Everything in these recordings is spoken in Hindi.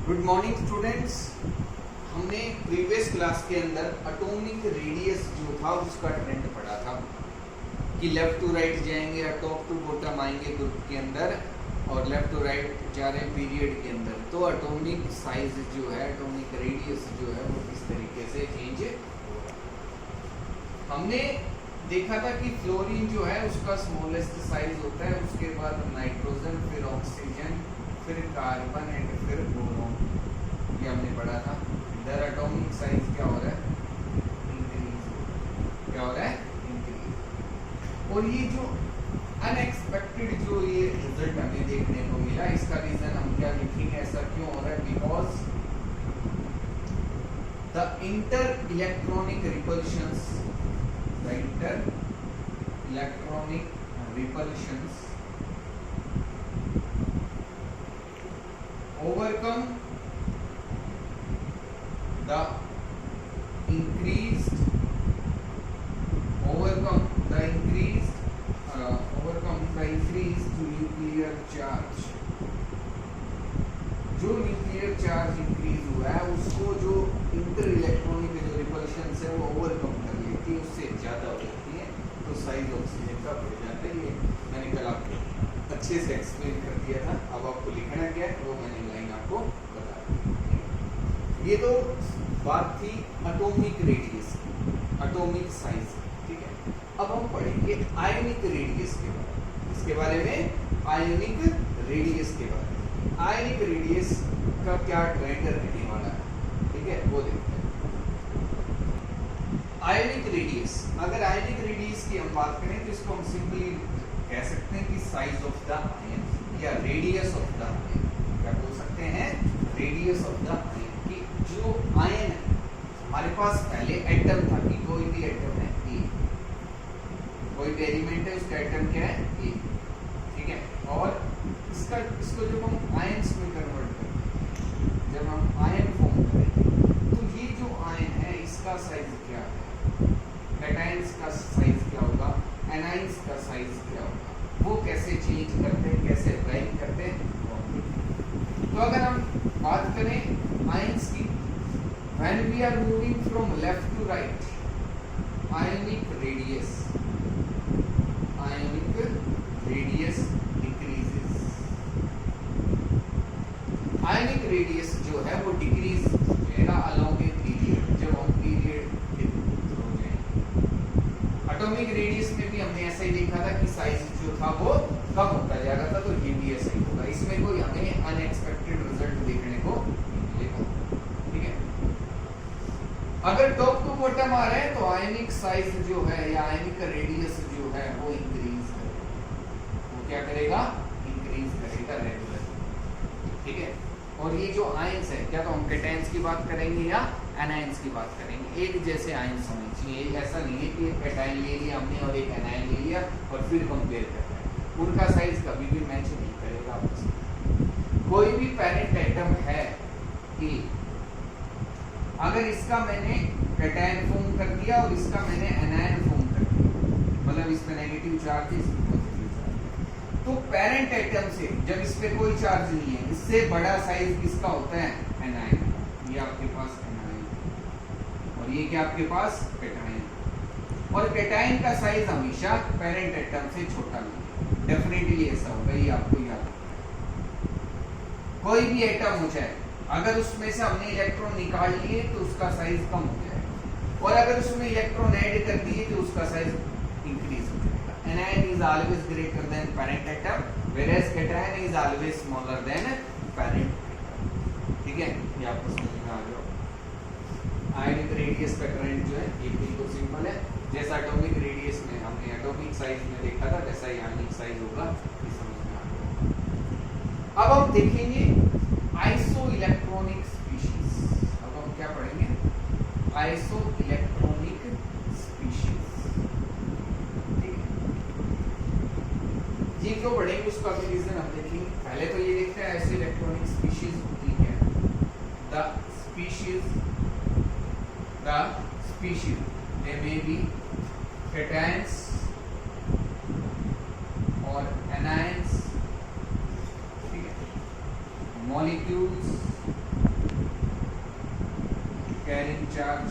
Good morning students. हमने प्रीवियस क्लास के अंदर एटॉमिक रेडियस जो था उसका ट्रेंड पढ़ा था कि लेफ्ट टू राइट जाएंगे या टॉप टू बॉटम आएंगे ग्रुप के अंदर और लेफ्ट टू राइट जा रहे हैं पीरियड के अंदर, तो एटॉमिक साइज जो है, एटॉमिक रेडियस जो है वो किस तरीके से चेंज हो रहा है। हमने देखा था कि फ्लोरीन जो है उसका स्मॉलेस्ट साइज होता है, उसके बाद नाइट्रोजन, फिर ऑक्सीजन, फिर कार्बन एंड फिर बोरोन, ये हमने पढ़ा था। इधर एटॉमिक साइज क्या हो रहा है, इंक्रीज, क्या हो रहा है, इंक्रीज। और ये जो अनएक्सपेक्टेड जो ये रिजल्ट हमें देखने को मिला, इसका रीजन हम क्या लिखेंगे, ऐसा क्यों हो रहा है, because the inter electronic repulsions, the inter electronic repulsions overcome the increased nuclear charge। जो न्यूक्लियर चार्ज इंक्रीज हुआ है उसको जो इंटर इलेक्ट्रॉनिक जो रिपल्शंस है वो ओवरकम कर लेती है, उससे ज्यादा हो जाती है, तो साइज ऑक्सीजन का बढ़ जाता है। ये मैंने कल आपको अच्छे से एक्सप्लेन कर दिया था। अब आपको लिखना क्या है वो मैंने लाइन आपको बता दी। ये तो बात थी एटॉमिक रेडियस की, एटॉमिक साइज, ठीक है। अब हम पढ़ेंगे आयनिक रेडियस के बारे में, इसके बारे में आयनिक रेडियस के बारे में। आयनिक रेडियस का क्या ट्रेंड रहने वाला है, ठीक है, वो देखते हैं। आयनिक रेडियस, अगर आयनिक रेडियस की हम बात करें तो इसको हम सिंपली कह सकते हैं कि साइज ऑफ द आयन या रेडियस ऑफ द आयन, क्या बोल सकते हैं, रेडियस ऑफ द आयन। कि जो आयन है हमारे पास पहले एटम था, कि कोई भी एटम है ए, कोई भी एलिमेंट है उसका एटम क्या है ए, ठीक है। और इसको जब हम आयन्स में कन्वर्ट करें, जब हम आयन फॉर्म करें, तो ये जो आयन है इसका साइज क्या है, कैटायंस का साइज क्या होगा, एनाइंस का साइज क्या होगा, वो कैसे चेंज करते हैं, कैसे ब्रेक करते हैं। तो अगर हम बात करें आयंस की, when we are moving from left to right, ionic radius decreases. Ionic radius जो है वो डिक्रीज होगा अलोंग ए पीरियड, जब हम पीरियड हो जाएंगे। एटॉमिक रेडियस में भी हमने ऐसा ही देखा था कि साइज जो था वो कम होता जाएगा था, तो ये भी ऐसा ही होगा। इसमें कोई हमें अनएक्सपेक्टेड रिजल्ट देखने को मिलेगा, ठीक है। अगर टॉप टू बॉटम आ रहे हैं तो आयनिक साइज जो है या आयनिक रेडियस जो है वो इंक्रीज करेगा, वो क्या करेगा, इंक्रीज करेगा रेगुलर, ठीक है। और ये जो आयंस है, क्या तो हम कैटायंस की बात करेंगे या एनायंस की बात करेंगे, एक जैसे आयंस होने चाहिए। ऐसा नहीं है कि एक कैटायन ले लिया हमने और एक एनायन ले लिया और फिर कंपेयर कर रहे हैं, उनका साइज कभी भी मैच नहीं करेगा आपस में। कोई भी पेरेंट एटम है कि अगर इसका मैंने कैटायन फॉर्म कर दिया और इसका मैंने एनायन फॉर्म कर दिया, मतलब इसमें नेगेटिव चार्ज है, इसमें पॉजिटिव चार्ज, तो पेरेंट एटम से जब इस पे कोई चार्ज नहीं है, इससे बड़ा साइज किसका होता है, एनायन। ये आपके पास एनायन और ये क्या आपके पास कैटायन, और कैटायन का साइज हमेशा पेरेंट एटम से छोटा मिलेगा, डेफिनेटली ऐसा होगा, ये आपको याद रखना है। कोई भी एटम हो जाए, अगर उसमें से हमने इलेक्ट्रॉन निकाल लिए तो उसका साइज कम हो जाएगा, और अगर उसमें इलेक्ट्रॉन ऐड कर दिए तो उसका साइज इंक्रीज हो जाएगा। Anion is always greater than parent atom, whereas cation is always smaller than parent atom, ठीक है। ये आपको समझ में आ गया। आयनिक रेडियस का ट्रेंड जो है ये बिल्कुल सिंपल है, जैसा एटॉमिक रेडियस में हमने एटॉमिक साइज में देखा था वैसा ही आयनिक साइज होगा, ये समझ में आ गया। अब हम देखेंगे आइसो इलेक्ट्रॉनिक स्पीशीज। अब हम क्या पढ़ेंगे, आइसो इलेक्ट्रॉनिक स्पीशीज, ये क्यों पढ़ेंगे उसका भी रीजन हम देखेंगे। पहले तो ये देखते हैं ऐसे इलेक्ट्रॉनिक स्पीशीज होती है, the species they may be cations और एनायंस, ठीक है, molecules कैरिंग चार्ज,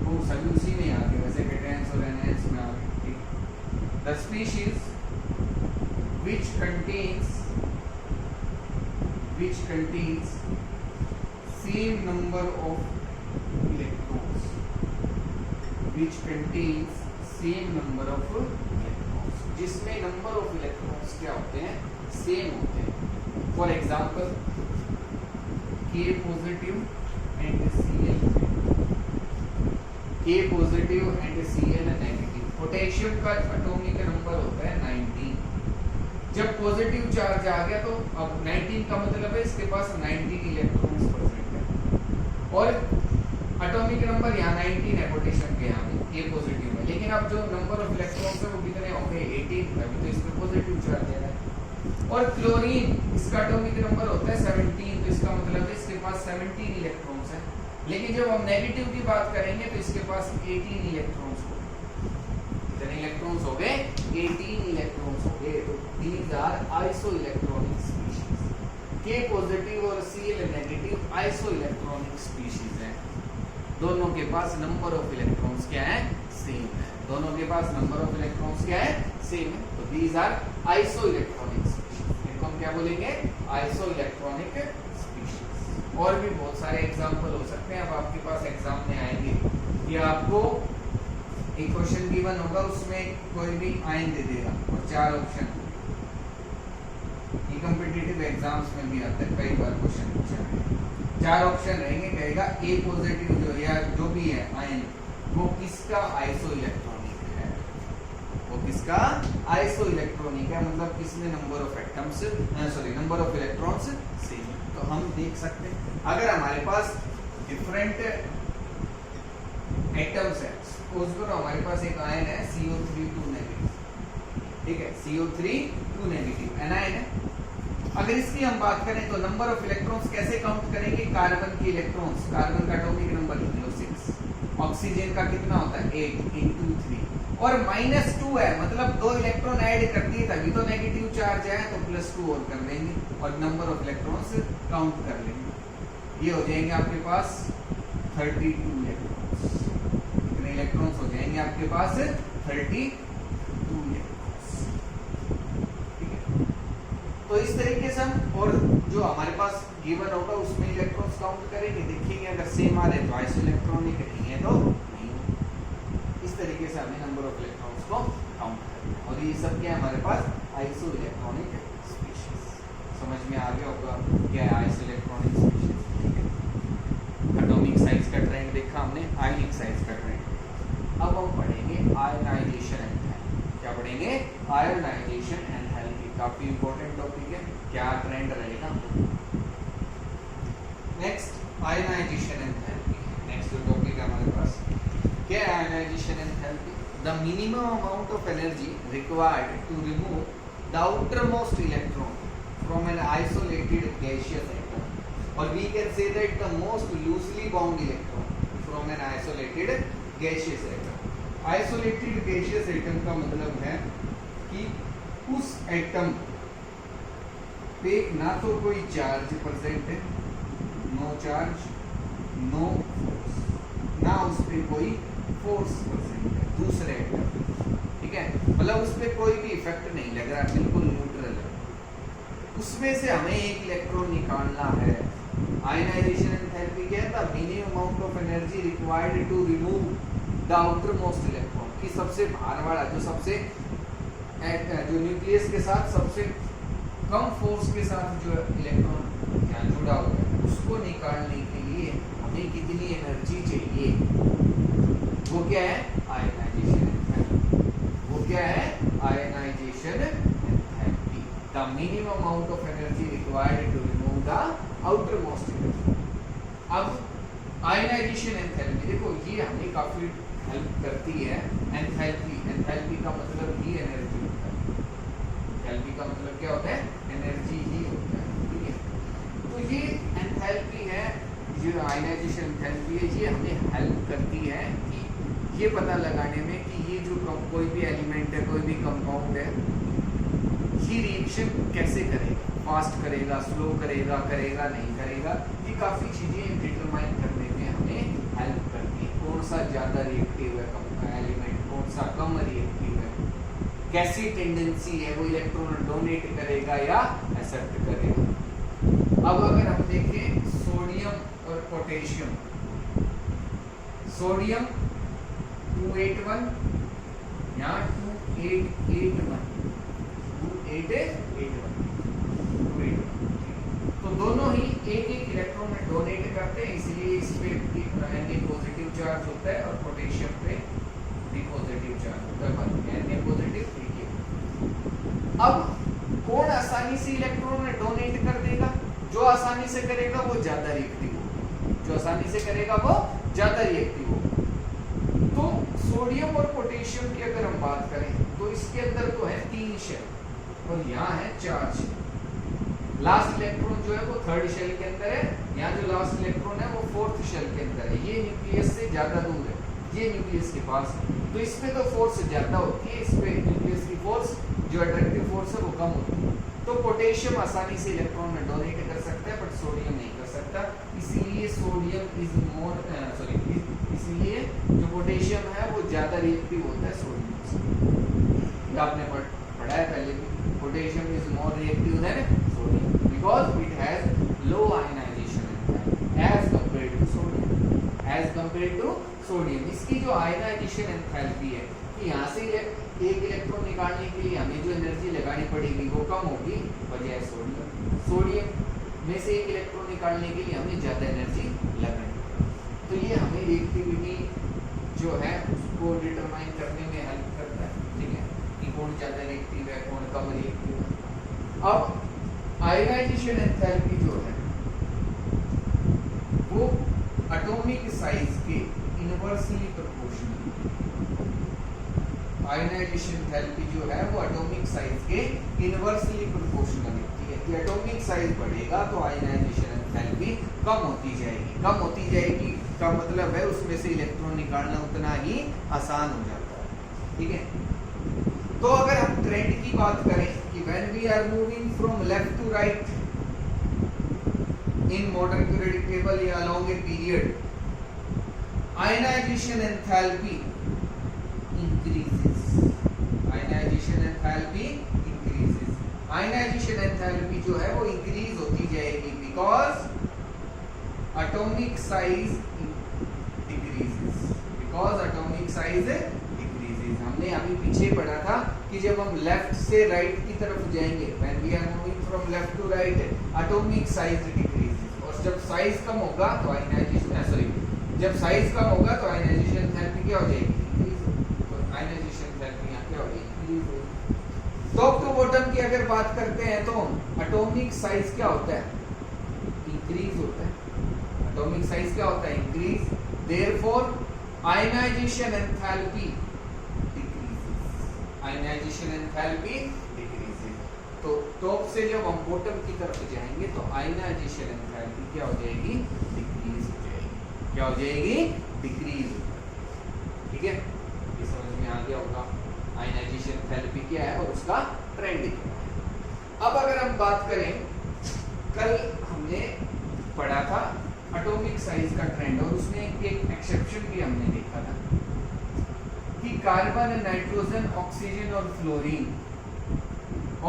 वो सभी उसी में आ गए वैसे, केटायंस और एनायंस में आ गए, ठीक। The species which contains same number of electrons, जिसमें नंबर ऑफ इलेक्ट्रॉन्स क्या होते हैं, सेम होते हैं। For example K positive and Cl negative. Potassium का एटॉमिक नंबर होता है 19। जब पॉजिटिव चार्ज आ गया तो अब 19 का मतलब है इसके पास 19 इलेक्ट्रॉन्स प्रेजेंट है, और एटॉमिक नंबर यहाँ 19 है पोटेशियम के, यहाँ ये पॉजिटिव है, लेकिन अब जो नंबर ऑफ इलेक्ट्रॉन्स है वो कितने हो गए, 18। अभी तो इसमें पॉजिटिव चार्ज है। और क्लोरीन, इसका एटॉमिक नंबर होता है 17, तो इसका मतलब है इसके पास 17 इलेक्ट्रॉन्स है, लेकिन जब हम नेगेटिव की बात करेंगे तो इसके पास 18 इलेक्ट्रॉन्स हो गए। कितने इलेक्ट्रॉन्स हो गए, 18 इलेक्ट्रॉन्स हो गए। तो these are isoelectronic species। K positive और Cl नेगेटिव आइसोइलेक्ट्रॉनिक स्पीशीज हैं, दोनों के पास नंबर ऑफ इलेक्ट्रॉन्स क्या है, सेम है। दोनों के पास नंबर ऑफ इलेक्ट्रॉन्स क्या है, सेम है। तो these are isoelectronic species। इनको हम क्या बोलेंगे, आइसोइलेक्ट्रॉनिक स्पीशीज। और भी बहुत सारे एग्जांपल हो सकते हैं, अब आपके पास एग्जाम में आएंगे, या आपको एक क्वेश्चन गिवन होगा, उसमें कोई भी आयन दे देगा और 4 ऑप्शन। ये कॉम्पिटिटिव एग्जाम्स में भी आता है, कई बार क्वेश्चन पूछा है। 4 ऑप्शन रहेंगे, कहेगा ए पॉजिटिव जो या जो भी है आयन, वो किसका आइसोइलेक्ट्रॉनिक है, वो किसका आइसोइलेक्ट्रॉनिक है, मतलब किसमें number of atoms number of electrons same है। तो हम देख सकते हैं अगर हमारे पास डिफरेंट एटम्स है, सपोज करो हमारे पास एक आयन है CO3 2 नेगेटिव, ठीक है, CO3 2 नेगेटिव एनायन है। अगर इसकी हम बात करें तो नंबर ऑफ इलेक्ट्रॉन्स कैसे काउंट करेंगे, कार्बन के इलेक्ट्रॉन्स, कार्बन का एटॉमिक नंबर लिख लो 6, ऑक्सीजन का कितना होता है 8 × 3, और -2 है, मतलब 2 इलेक्ट्रॉन ऐड कर दिए तभी तो नेगेटिव चार्ज है, तो +2 और कर देंगे और नंबर ऑफ इलेक्ट्रॉन्स काउंट कर लेंगे। ये हो जाएंगे आपके पास 32 इलेक्ट्रॉन्स। कितने इलेक्ट्रॉन्स हो जाएंगे आपके पास, 32 इलेक्ट्रॉन्स, ठीक है। तो इस तरीके से हम, और जो हमारे पास गिवन होगा उसमें इलेक्ट्रॉन्स काउंट करेंगे, देखेंगे अगर सेम आ रहे तो आइसोइलेक्ट्रॉनिक, नहीं है तो नहीं। इस तरीके से हमें नंबर ऑफ इलेक्ट्रॉन्स को काउंट करना है, और ये सब क्या है हमारे पास, आइसोइलेक्ट्रॉनिक स्पीशीज। समझ में आ गया होगा क्या है आइसोइलेक्ट्रॉनिक स्पीशीज, ठीक है। एटॉमिक साइज का ट्रेंड देखा हमने, आयनिक साइज का ट्रेंड। अब हम पढ़ेंगे आयनाइजेशन एंथैल्पी। क्या पढ़ेंगे, आयनाइजेशन एंथैल्पी, काफी इंपॉर्टेंट टॉपिक है, क्या ट्रेंड रहेगा। नेक्स्ट आयनाइजेशन एंथैल्पी, नेक्स्ट जो टॉपिक है हमारे पास क्या है, ionization enthalpy. The minimum amount of energy required to remove the outermost electron from an isolated gaseous atom, or we can say that the most loosely bound electron from an isolated gaseous atom। isolated gaseous atom का मतलब है कि उस एटम पे ना तो कोई चार्ज प्रेजेंट है, नो चार्ज नो फोर्स, ना उस पे कोई फोर्स प्रेजेंट है दूसरे एटम, ठीक है, मतलब उस पे कोई भी इफेक्ट नहीं लग रहा, बिल्कुल न्यूट्रल है। उसमें से हमें एक इलेक्ट्रॉन निकालना है। आयनाइजेशन एंथैल्पी क्या है, the minimum amount of energy required to remove the outermost electron, की सबसे बाहर वाला जो न्यूक्लियस के साथ सबसे कम फोर्स के साथ जो इलेक्ट्रॉन यहाँ जुड़ा हुआ है, उसको निकालने के लिए हमें कितनी एनर्जी चाहिए, वो क्या है, आयनाइजेशन एंथैल्पी। वो क्या है, ionization enthalpy, the minimum amount of energy required to remove the outermost electron. अब आयनाइजेशन एंथैल्पी देखो, ये हमें काफी हेल्प करती है। एंथैल्पी का मतलब ही एनर्जी होता है, एंथैल्पी का मतलब क्या होता है, एनर्जी ही होता है, ठीक है। तो ये एंथैल्पी है, जो आयनाइजेशन एंथैल्पी है, ये हमें हेल्प करती है कि ये पता लगाने में कि ये जो कोई भी एलिमेंट है, कोई भी कंपाउंड है, ये रिएक्शन कैसे करेगा, फास्ट करेगा, स्लो करेगा, करेगा नहीं करेगा, ये काफ़ी चीज़ें डिटरमाइन करने में हेल्प करती है। कौन सा ज्यादा रिएक्टिव है एलिमेंट, कौन सा कम रिएक्टिव है, कैसी टेंडेंसी है, वो इलेक्ट्रॉन डोनेट करेगा या एक्सेप्ट करेगा। अब अगर हम देखें सोडियम और पोटेशियम, सोडियम 281 या 2881, 2881, तो दोनों ही एक एक इलेक्ट्रॉन डोनेट करते हैं, इसलिए इस पे Na पॉजिटिव चार्ज होता है और पोटेशियम पे भी पॉजिटिव चार्ज होता है, Na पॉजिटिव। अब कौन आसानी से इलेक्ट्रॉन डोनेट कर देगा? जो आसानी से करेगा वो ज्यादा रिएक्टिव होगा, जो आसानी से करेगा वो ज्यादा रिएक्टिव होगा। तो सोडियम और पोटेशियम की अगर हम बात करें तो इसके अंदर तो है 3 शेल और यहाँ है 4 शेल। लास्ट इलेक्ट्रॉन जो है वो 3rd शेल के अंदर है, यहाँ जो लास्ट इलेक्ट्रॉन है वो 4th शेल के अंदर है। ये न्यूक्लियस से ज्यादा दूर है, ये न्यूक्लियस के पास है, तो इसमें तो फोर्स ज्यादा होती है, इस पे न्यूक्लियस की फोर्स जो अट्रैक्टिव फोर्स है वो कम होती है। तो पोटेशियम आसानी से इलेक्ट्रॉन में डोनेट कर सकता है, बट सोडियम नहीं कर सकता, इसलिए सोडियम इज मोर इसलिए जो पोटेशियम है वो ज्यादा रिएक्टिव होता है सोडियम से। आपने पढ़ा है पहले भी, potassium is more reactive than sodium because it has low ionization as compared to sodium, as compared to sodium. इसकी जो आयनाइजेशन एंथैल्पी है कि यहाँ से एक इलेक्ट्रॉन निकालने के लिए हमें जो एनर्जी लगानी पड़ेगी वो कम होगी बजाय सोडियम, सोडियम में से एक इलेक्ट्रॉन निकालने के लिए हमें ज़्यादा एनर्जी लगानी पड़ेगी। तो ये हमें रिएक्टिविटी जो है उसको डिटरमाइन करने में हेल्प करता है, ठीक है, कि कौन ज़्यादा रिएक्टिव है कौन कम रिएक्टिव है। अब आयनाइजेशन एंथैल्पी जो है वो एटॉमिक साइज के इनवर्सली प्रोपोर्शनल, आयनाइजेशन एंथैल्पी जो है वो एटॉमिक साइज के इनवर्सली प्रोपोर्शनल होती है। कि एटॉमिक साइज बढ़ेगा तो आयनाइजेशन एंथैल्पी कम होती जाएगी, कम होती जाएगी का मतलब है उसमें से इलेक्ट्रॉन निकालना उतना ही आसान हो जाता है, ठीक है। तो अगर हम ट्रेंड की बात करें कि when we are moving from left to right in modern periodic table या along a period, ionization enthalpy increases, ionization enthalpy increases, ionization enthalpy जो है वो increase होती जाएगी because atomic size decreases, because atomic size decreases। हमने अभी पीछे पढ़ा था कि जब हम लेफ्ट से राइट की तरफ जाएंगे when we are moving from left to right atomic size decreases, और जब साइज कम होगा तो आयनाइजेशन जब साइज कम होगा तो आयनाइजेशन एंथैल्पी क्या हो जाएगी? आयनाइजेशन एंथैल्पी यहाँ क्या हो गई? टॉप टू बॉटम की अगर बात करते हैं तो एटॉमिक साइज क्या होता है? इंक्रीज होता है। एटॉमिक साइज क्या होता है? Increase, therefore ionization enthalpy decreases, ionization enthalpy decreases. तो टॉप से जब हम बॉटम की तरफ जाएंगे तो आयनाइजेशन एंथैल्पी क्या हो जाएगी? डिक्रीज हो जाएगी। क्या हो जाएगी? डिक्रीज, ठीक है। ये समझ में आ गया होगा आयनाइजेशन एंथैल्पी क्या है और उसका ट्रेंड क्या है। अब अगर हम बात करें, कल हमने पढ़ा था एटॉमिक साइज का ट्रेंड और उसमें एक एक्सेप्शन भी हमने देखा था कि कार्बन, नाइट्रोजन, ऑक्सीजन और फ्लोरीन,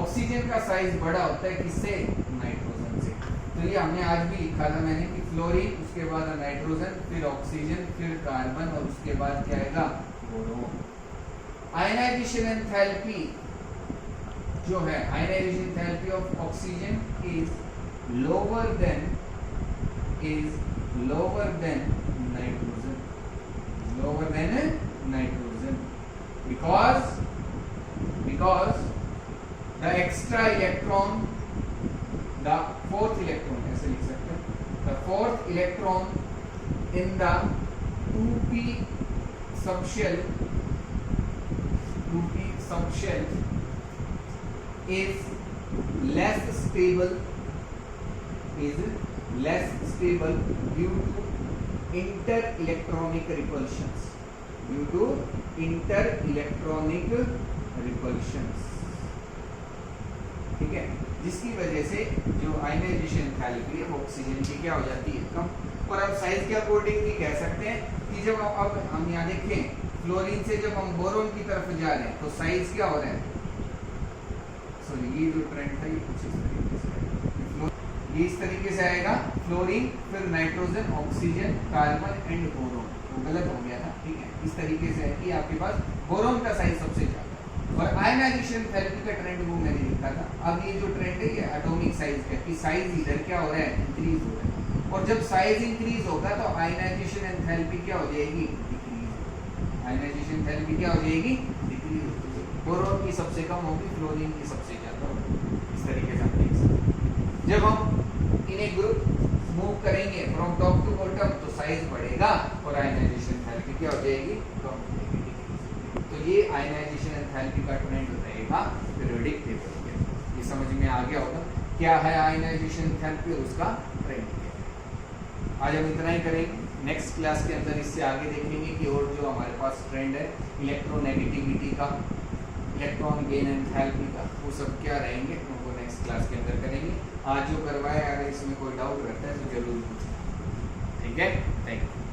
ऑक्सीजन का साइज बड़ा होता है किससे? नाइट्रोजन से। तो ये हमने आज भी लिखा था मैंने कि फ्लोरीन, उसके बाद नाइट्रोजन, फिर ऑक्सीजन, फिर कार्बन और उसके बाद क्या आएगा? बोरोन। आयनाइजेशन एंथैल्पी जो है, ionization enthalpy of oxygen is lower than nitrogen, lower than nitrogen because the extra electron, the fourth electron, ऐसे लिख सकते हैं, the fourth electron in the 2p subshell is less stable due to inter-electronic repulsions, ठीक है। जिसकी वजह से जो आयनाइजेशन एंथैल्पी है वो ऑक्सीजन की क्या हो जाती है, कम। और अब साइज के अकॉर्डिंग भी कह सकते हैं कि जब अब हम यहाँ देखें फ्लोरीन से जब हम बोरोन की तरफ जा रहे हैं तो साइज क्या हो रहा है, सॉरी ये जो ट्रेंड था ये कुछ इस तरीके से आएगा, ये इस तरीके से आएगा, फ्लोरीन फिर nitrogen oxygen carbon and boron, वो गलत हो गया था, ठीक है। इस तरीके से है कि आपके पास बोरोन का साइज सबसे ज्यादा है। और आयनाइजेशन थेरेपी का ट्रेंड वो मैंने लिखा था। अब ये जो ट्रेंड है ये एटॉमिक साइज का, कि साइज इधर क्या हो रहा है, इंक्रीज हो रहा है। और जब साइज इंक्रीज होगा तो आयनाइजेशन एंथैल्पी क्या हो जाएगी, डिक्रीज। आयनाइजेशन एंथैल्पी क्या हो जाएगी, डिक्रीज होती है। बोरोन की सबसे कम होगी, फ्लोरीन की सबसे ज्यादा होगी। इस तरीके से हम देख सकते हैं। जब हम इन एक ग्रुप मूव करेंगे फ्रॉम टॉप टू बॉटम तो साइज बढ़ेगा और आयनाइजेशन एंथैल्पी क्या हो जाएगी, कम हो जाएगी। तो ये आयनाइजेशन एंथैल्पी का ट्रेंड रहेगा पीरियोडिक टेबल में। ये समझ में आ गया होगा क्या है आयनाइजेशन एंथैल्पी और उसका ट्रेंड क्या है। आज हम इतना ही करेंगे। नेक्स्ट क्लास के अंदर इससे आगे देखेंगे कि और जो हमारे पास ट्रेंड है इलेक्ट्रोनेगेटिविटी का, इलेक्ट्रॉन गेन एंथैल्पी का, वो सब क्या रहेंगे उनको नेक्स्ट क्लास के अंदर करेंगे। आज जो करवाया, अगर इसमें कोई डाउट रहता है तो जरूर पूछें, ठीक है। Thank you.